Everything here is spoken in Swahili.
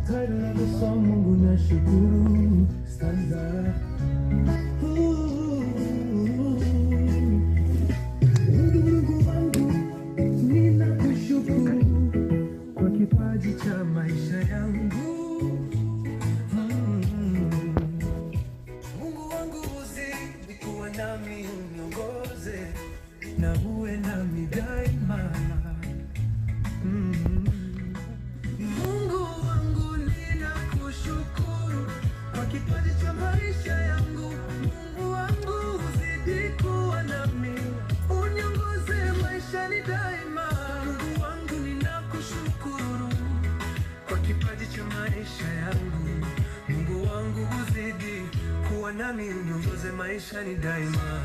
Title of the song, Mungu nashukuru. Stanza. Mungu wangu ninakushukuru kwa kipaji cha maisha yangu. Mungu wangu uzidi kuwa nami, uniongoze na uwe nami daima. Mungu wangu ninakushukuru kwa kipaji cha maisha yangu. Mungu wangu uzidi kuwa nami, uniongoze maishani daima. Mungu wangu ninakushukuru kwa kipaji cha maisha yangu. Mungu wangu uzidi kuwa nami, uniongoze maishani daima.